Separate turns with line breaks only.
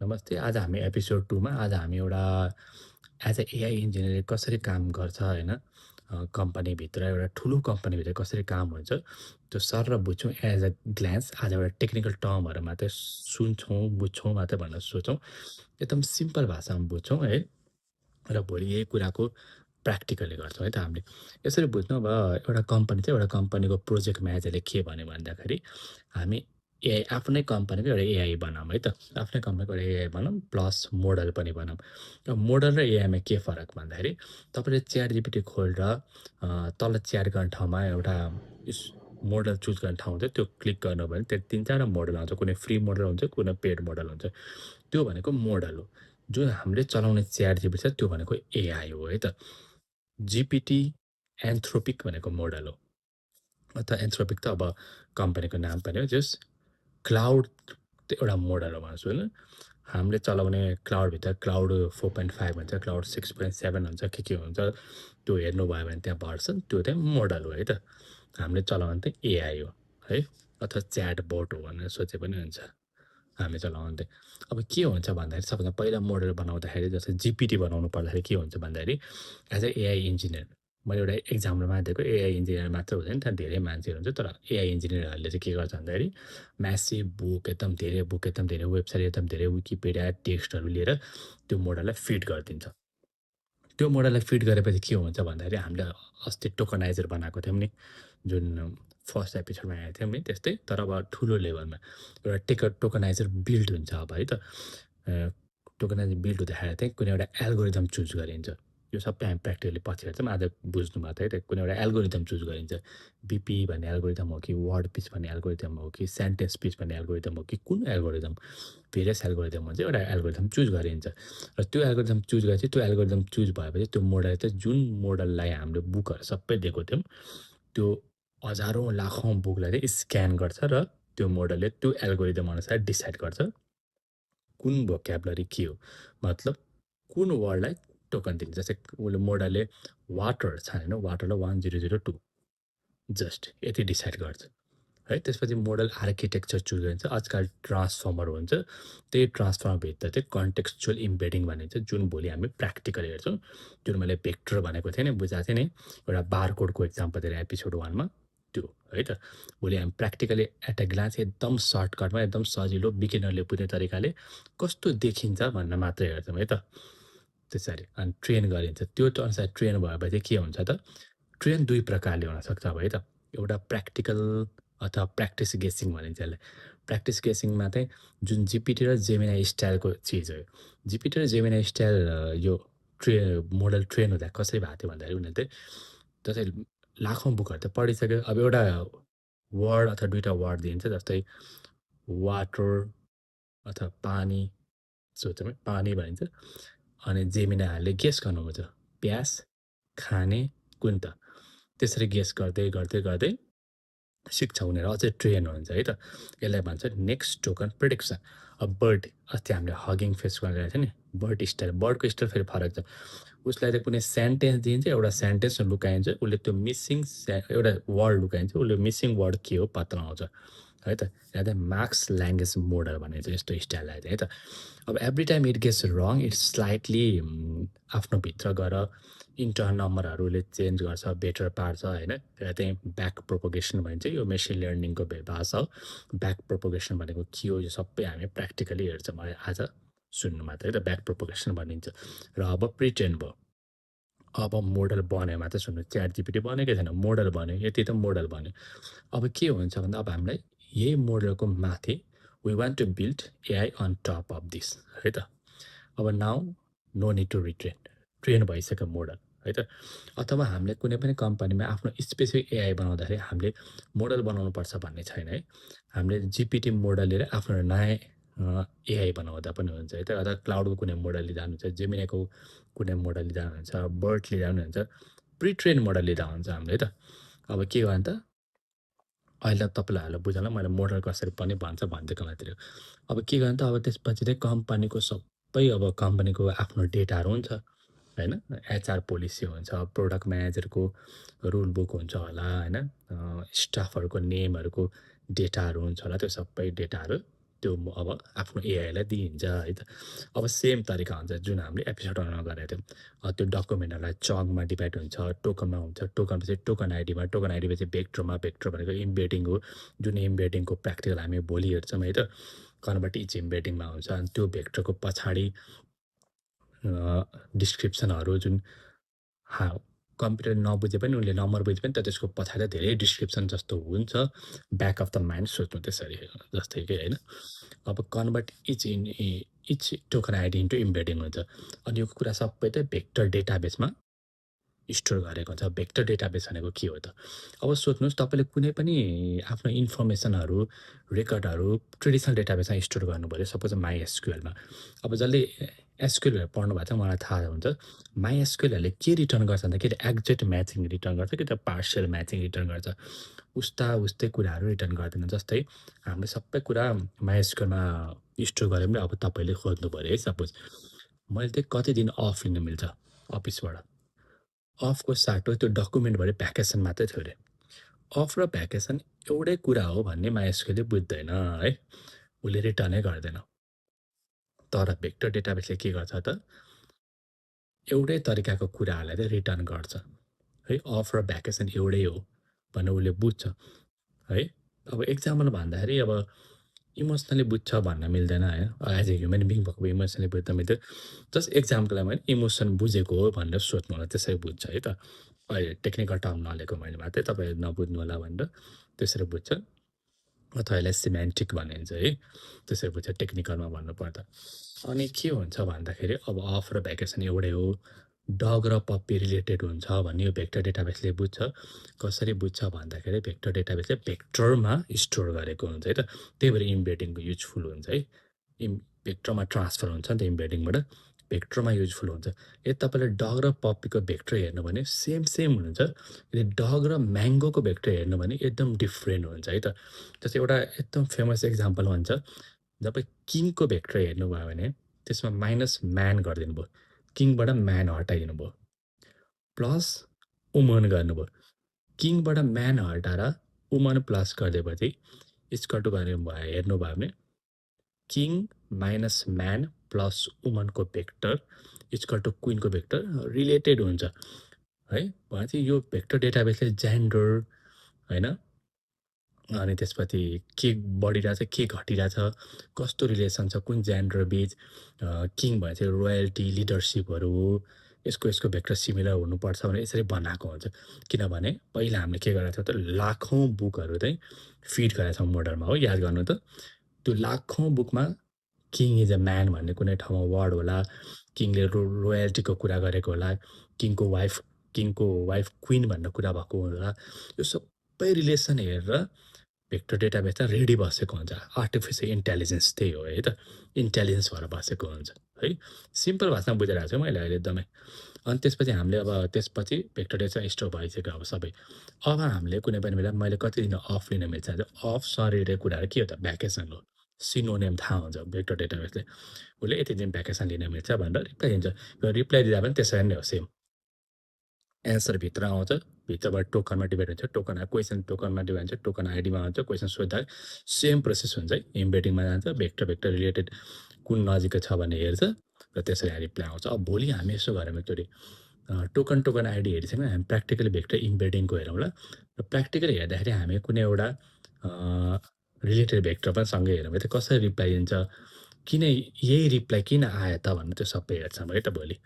नमस्ते। आज हामी एपिसोड 2 मा आज हामी एउटा एज अ एआई इन्जिनियर कसरी काम गर्छ होइन? कम्पनीभित्र एउटा ठुलो कम्पनीभित्र कसरी काम हुन्छ, त्यो सरर बुझ्छौँ एज अ ग्लान्स। आज एउटा टेक्निकल टर्महरू मात्रै सुन्छौँ, बुझ्छौँ मात्रै भनेर सोचौँ। एकदम सिम्पल भाषामा बुझ्छौँ है। र भोलि यही कुराको प्र्याक्टिकली गर्छौँ है त हामीले। यसरी बुझ्नु अब एउटा कम्पनी चाहिँ एउटा कम्पनीको प्रोजेक्ट म्यानेजरले के भन्यो भन्दाखेरि हामी एआई आफ्नै कम्पनीको एउटा एआई बनाऊँ है त। आफ्नै कम्पनीको एउटा एआई बनाऊँ प्लस मोडल पनि बनाऊँ। र मोडल र एआईमा के फरक भन्दाखेरि तपाईँले च्याट जिपिटी खोलेर तल च्याट गर्ने ठाउँमा एउटा मोडल चुज गर्ने ठाउँ हुन्छ, त्यो क्लिक गर्नुभयो भने त्यहाँ 3-4 मोडल आउँछ। कुनै फ्री मोडल हुन्छ, कुनै पेड मोडल हुन्छ। त्यो भनेको मोडल हो। जुन हामीले चलाउने च्याट जिपिटी छ त्यो भनेको एआई हो है त। जिपिटी एन्थ्रोपिक भनेको मोडल हो। अथवा एन्थ्रोपिक त अब कम्पनीको नाम पनि हो। जस क्लाउड त एउटा मोडल हो भन्छु होइन। हामीले चलाउने क्लाउडभित्र क्लाउड 4.5 हुन्छ, क्लाउड 6.7 हुन्छ, के हुन्छ, त्यो हेर्नुभयो भने त्यहाँ भर्सन त्यो चाहिँ मोडल हो है त। हामीले चलाउने चाहिँ एआई हो है, अथवा च्याट बोट हो भनेर सोचे पनि हुन्छ हामी चलाउने चाहिँ। अब के हुन्छ भन्दाखेरि सबभन्दा पहिला मोडल बनाउँदाखेरि जस्तै जिपिटी बनाउनु पर्दाखेरि के हुन्छ भन्दाखेरि एज अ एआई इन्जिनियर मैले एउटा एक्जाम्पलमा दिएको, एआई इन्जिनियर मात्र हुँदैन, त्यहाँ धेरै मान्छेहरू हुन्छ। तर एआई इन्जिनियरहरूले चाहिँ के गर्छ भन्दाखेरि म्यासिभ बुक, एकदम धेरै वेबसाइट, एकदम धेरै विकिपिडिया टेक्स्टहरू लिएर त्यो मोडललाई फिड गरिदिन्छ। त्यो मोडललाई फिड गरेपछि के हुन्छ भन्दाखेरि हामीले अस्ति टोकनाइजर बनाएको थियौँ नि, जुन फर्स्ट एपिसोडमा आएको थियौँ नि, त्यस्तै तर अब ठुलो लेभलमा एउटा टोकनाइजर बिल्ड हुन्छ अब है त। टोकनाइजर बिल्ड हुँदाखेरि चाहिँ कुनै एउटा एल्गोरिदम चुज गरिन्छ। यो सबै हामी प्र्याक्टिकली पछि हेर्छौँ, आज बुझ्नु मात्रै है त। कुनै एउटा एल्गोरिदम चुज गरिन्छ। बिपी भन्ने एल्गोरिदम हो कि वर्ड पिच भन्ने एल्गोरिदम हो कि सेन्टेन्स पिच भन्ने एल्गोरिदम हो कि कुन एल्गोरिदम, भेरियस एल्गोरिदम हुन्छ। एउटा एल्गोरिदम चुज गरिन्छ र त्यो एल्गोरिदम चुज गरेपछि त्यो एल्गोरिदम चुज भएपछि त्यो मोडल चाहिँ जुन मोडललाई हामीले बुकहरू सबै दिएको थियौँ त्यो हजारौँ लाखौँ बुकलाई चाहिँ स्क्यान गर्छ र त्यो मोडलले त्यो एल्गोरिदम अनुसार डिसाइड गर्छ कुन भोक्याबुलरी के हो, मतलब कुन वर्डलाई टोकन दिन्छ। जस्तै उसले मोडलले वाटर छानेन, वाटरलाई 1002 जस्ट यति डिसाइड गर्छ है। त्यसपछि मोडल आर्किटेक्चर चुज गरिन्छ। आजकल ट्रान्सफर्मर हुन्छ, त्यही ट्रान्सफर्मरभित्र चाहिँ कन्टेक्स्चुअल इम्बेडिङ भनिन्छ, जुन भोलि हामी प्र्याक्टिकल हेर्छौँ। जुन मैले भेक्टर भनेको थिएँ नि, बुझाएको थिएँ नि, एउटा बारकोडको एक्जाम्पल दिएर एपिसोड 1 मा, त्यो है त। भोलि हामी प्र्याक्टिकली एट अ ग्लान्स एकदम सर्टकटमा एकदम सजिलो बिगिनरले बुझ्ने तरिकाले कस्तो देखिन्छ भन्न मात्रै हेर्छौँ है त। त्यसरी अनि ट्रेन गरिन्छ। त्यो अनुसार ट्रेन भएपछि के हुन्छ त, ट्रेन 2 प्रकारले हुनसक्छ अब है त। एउटा प्र्याक्टिकल अथवा प्र्याक्टिस गेसिङ भनिन्छ यसलाई। प्र्याक्टिस गेसिङमा चाहिँ जुन जिपिटी र जेमिनाई स्टाइलको चिज हो। जिपिटी र जेमिनाई स्टाइल यो मोडल ट्रेन हुँदा कसरी भएको थियो भन्दाखेरि उनीहरूले चाहिँ जस्तै लाखौँ बुकहरू त पढिसक्यो। अब एउटा वर्ड अथवा 2टा वर्ड दिन्छ, जस्तै वाटर अथवा पानी, सोचौँ है, पानी भनिन्छ। अनि जेमिनाईहरूले गेस गर्नुपर्छ प्यास खाने कुन त। त्यसरी गेस गर्दै गर्दै गर्दै शिक्षा उनीहरू अझै ट्रेन हुन्छ है त। यसलाई भन्छ नेक्स्ट टोकन प्रिडिक्सन। अब बर्ड, अस्ति हामीले हगिङ फेस गरेको थियो नि, बर्ड स्टाइल, बर्डको स्टाइल फेरि फरक छ। उसलाई चाहिँ कुनै सेन्टेन्स दिइन्छ, एउटा सेन्टेन्स लुकाइन्छ, उसले त्यो मिसिङ एउटा वर्ड लुकाइन्छ, उसले मिसिङ वर्ड के हो पत्ता लगाउँछ है त। यहाँ चाहिँ मार्क्स ल्याङ्ग्वेज मोडल भनिन्छ यस्तो स्टाइललाई है त। अब every time it gets wrong, it's slightly आफ्नो भित्र गएर इन्टर नम्बरहरूले चेन्ज गर्छ, बेटर पार्छ होइन। त्यसलाई चाहिँ ब्याक प्रोपोगेसन भनिन्छ। यो मेसिन लर्निङको भाषा हो। ब्याक प्रोपोगेसन भनेको के हो यो सबै हामी प्र्याक्टिकली हेर्छौँ आज, सुन्नु मात्रै है त। ब्याक प्रोपोगेसन भनिन्छ। र अब प्रिट्रेन भयो। अब मोडल बन्यो मात्रै सुन्नु, च्याट जिपिटी बनेकै छैन, मोडल बन्यो, यति त मोडल बन्यो। अब के हुन्छ भन्दा अब हामीलाई यही मोडलको माथि we want to build AI on top of this है त। अब now no need to retrain, train भइसक्यो मोडल है त। अथवा हामीले कुनै पनि कम्पनीमा आफ्नो स्पेसिफिक एआई बनाउँदाखेरि हामीले मोडल बनाउनुपर्छ भन्ने छैन है। हामीले जिपिटी मोडल लिएर आफ्नो नयाँ एआई बनाउँदा पनि हुन्छ है त। अथवा क्लाउडको कुनै मोडल लिँदा हुन्छ, जेमिनाईको कुनै मोडल लिँदा हुन्छ, बर्ड लिँदा पनि हुन्छ, प्रिट्रेन मोडल लिँदा हुन्छ हामीले है त। अब के गर्नु त, अहिले तपाईँलाई बुझाउन मैले मोडल कसरी पनि भन्छ भनिदिएको मात्रै हो। अब के गर्नु त, अब त्यसपछि चाहिँ कम्पनीको सबै, अब कम्पनीको आफ्नो डेटाहरू हुन्छ होइन। एचआर पोलिसी हुन्छ, प्रोडक्ट म्यानेजरको रुल बुक हुन्छ होला होइन, स्टाफहरूको नेमहरूको डेटाहरू हुन्छ होला, त्यो सबै डेटाहरू त्यो अब आफ्नो एआईलाई दिइन्छ है त। अब सेम तरिका हुन्छ जुन हामीले एपिसोडमा गरेको थियौँ। त्यो डकुमेन्टहरूलाई चङ्कमा डिभाइड हुन्छ, टोकनमा हुन्छ, टोकनपछि टोकन आइडीमा, टोकन आइडीपछि भेक्टरमा, भेक्टर भनेको इम्बेडिङ हो, जुन इम्बेडिङको प्र्याक्टिकल हामी भोलि हेर्छौँ है त। कन्भर्ट इच इम्बेडिङमा हुन्छ अनि त्यो भेक्टरको पछाडि डिस्क्रिप्सनहरू जुन कम्प्युटर नबुझे पनि उनले नम्बर बुझे पनि त त्यसको पछाडि धेरै डिस्क्रिप्सन जस्तो हुन्छ। ब्याक अफ द माइन्ड सोच्नु त्यसरी जस्तै कि होइन। अब convert each token ID into embedding हुन्छ। अनि यो कुरा सबै त भेक्टर डेटाबेसमा स्टोर गरेको हुन्छ। भेक्टर डेटाबेस भनेको के हो त? अब सोध्नुहोस् तपाईँले कुनै पनि आफ्नो इन्फर्मेसनहरू, रेकर्डहरू ट्रेडिसनल डेटाबेसमा स्टोर गर्नुपऱ्यो, सपोज माइएसक्युएलमा। अब जसले एसक्युएल पढ्नु भएको छ मलाई थाहा हुन्छ। माइएसक्युएलहरूले के रिटर्न गर्छ भन्दाखेरि एक्ज्याक्ट म्याचिङ रिटर्न गर्छ कि त पार्सियल म्याचिङ रिटर्न गर्छ। उस्तै कुराहरू रिटर्न गर्दैन। जस्तै हामीले सबै कुरा माइएसक्युएलमा स्टोर गऱ्यौँ भने अब तपाईँले खोज्नु पऱ्यो है सपोज। मैले चाहिँ कति दिन अफ लिनु मिल्छ अफिसबाट। अफको साटो त्यो डकुमेन्टभरि भ्याकेसन मात्रै थियो अरे। अफ र भ्याकेसन एउटै कुरा हो भन्ने माइएसक्युएलले बुझ्दैन है। उसले रिटर्नै गर्दैन। तर भेक्टर डेटाबेसले के गर्छ त? एउटै तरिकाको कुराहरूलाई चाहिँ रिटर्न गर्छ है। अफ र भ्याकेसन एउटै हो भनेर उसले बुझ्छ है। अब एक्जाम्पल भन्दाखेरि अब इमोसनली बुझ्छ भन्न मिल्दैन है। एज ए ह्युमन बिङ भएको इमोसनली बुझ्दा मिल्थ्यो। जस्ट एक्जाम्पललाई मैले इमोसन बुझेको हो भनेर सोध्नु होला, त्यसरी बुझ्छ है त। अहिले टेक्निकल टर्म नलिएको मैले मात्रै तपाईँ नबुझ्नु होला भनेर त्यसरी बुझ्छ। अथवा यसलाई सिमेन्टिक भनिन्छ है, त्यसरी बुझ्छ टेक्निकलमा भन्नुपर्दा। अनि के हुन्छ भन्दाखेरि अब अफ र भ्याकेसन एउटै हो, डग र पप्पी रिलेटेड हुन्छ भन्ने यो भेक्टर डेटाबेसले बुझ्छ। कसरी बुझ्छ भन्दाखेरि भेक्टर डेटाबेसले भेक्टरमा स्टोर गरेको हुन्छ है त। त्यही भएर इम्बेडिङको युजफुल हुन्छ है। भेक्टरमा ट्रान्सफर हुन्छ नि त इम्बेडिङबाट, भेक्टरमा युजफुल हुन्छ। यदि तपाईँले डग र पप्पीको भेक्टर हेर्नु भने सेम हुन्छ। यदि डग र म्याङ्गोको भेक्टर हेर्नु भने एकदम डिफ्रेन्ट हुन्छ है त। जस्तै एउटा एकदम फेमस एक्जाम्पल भन्छ, जब किङको भेक्टर हेर्नुभयो भने त्यसमा माइनस म्यान गरिदिनु भयो, किङबाट म्यान हटाइदिनु भयो, प्लस वुमन गर्नुभयो। किङबाट म्यान हटाएर वुमन प्लस गरिदिएपछि इक्वल टु गर्नुभयो हेर्नुभयो भने किङ माइनस म्यान प्लस वुमनको भेक्टर इक्वल टु क्विनको भेक्टर रिलेटेड हुन्छ है। भनेपछि यो भेक्टर डेटाबेसले जेन्डर होइन, अनि त्यसपछि के बढिरहेछ के घटिरहेछ, कस्तो रिलेसन छ कुन जेन्डर बिच, किङ भने चाहिँ रोयल्टी लिडरसिपहरू हो, यसको भेक्टर सिमिलर हुनुपर्छ भने यसरी बनाएको हुन्छ। किनभने पहिला हामीले के गरेको थियौँ त, लाखौँ बुकहरू चाहिँ फिड गरेका छौँ मोडलमा हो। याद गर्नु त, त्यो लाखौँ बुकमा किङ इज अ म्यान भन्ने कुनै ठाउँमा वर्ड होला, किङले रोयल्टीको कुरा गरेको होला, किङको वाइफ क्विन भन्ने कुरा भएको होला। यो सबै रिलेसन हेरेर भेक्टर डेटाबेस त रेडी बसेको हुन्छ। आर्टिफिसियल इन्टेलिजेन्स त्यही हो है त, इन्टेलिजेन्स भएर बसेको हुन्छ है। सिम्पल भाषामा बुझिरहेको छु मैले अहिले एकदमै। अनि त्यसपछि हामीले अब त्यसपछि भेक्टर डेटा स्टोर भइसक्यो अब सबै। अब हामीले कुनै पनि बेला मैले कति दिन अफ लिन मिल्छ, अफ सरिरहेको कुराहरू के हो त, भ्याकेसन हो। सिनोनिम थाहा हुन्छ भेक्टर डेटाबेसले। उसले यति दिन भ्याकेसन लिन मिल्छ भनेर रिप्लाई दिन्छ। रिप्लाई दिँदा पनि त्यसरी नै हो, सेम एन्सर भित्र आउँछ, भित्रबाट टोकनमा डिभाइड हुन्छ, टोकन क्वेसन टोकनमा डिभाइड हुन्छ, टोकन आइडीमा आउँछ, क्वेसन सोद्धा सेम प्रोसेस हुन्छ है। इम्बेडिङमा जान्छ, भेक्टर रिलेटेड कुन नजिकै छ भन्ने हेर्छ र त्यसरी रिप्लाई आउँछ। अब भोलि हामी यसो गऱ्यौँ एकचोटि टोकन आइडी हेरिसक्यौँ, हामी प्र्याक्टिकली भेक्टर इम्बेडिङको हेरौँ ल। र प्र्याक्टिकली हेर्दाखेरि हामी कुनै एउटा रिलेटेड भेक्टर पनि सँगै हेरौँ है त, कसरी रिप्लाई दिन्छ, किन यही रिप्लाई किन आयो त भन्ने त्यो सबै हेर्छौँ है त भोलि।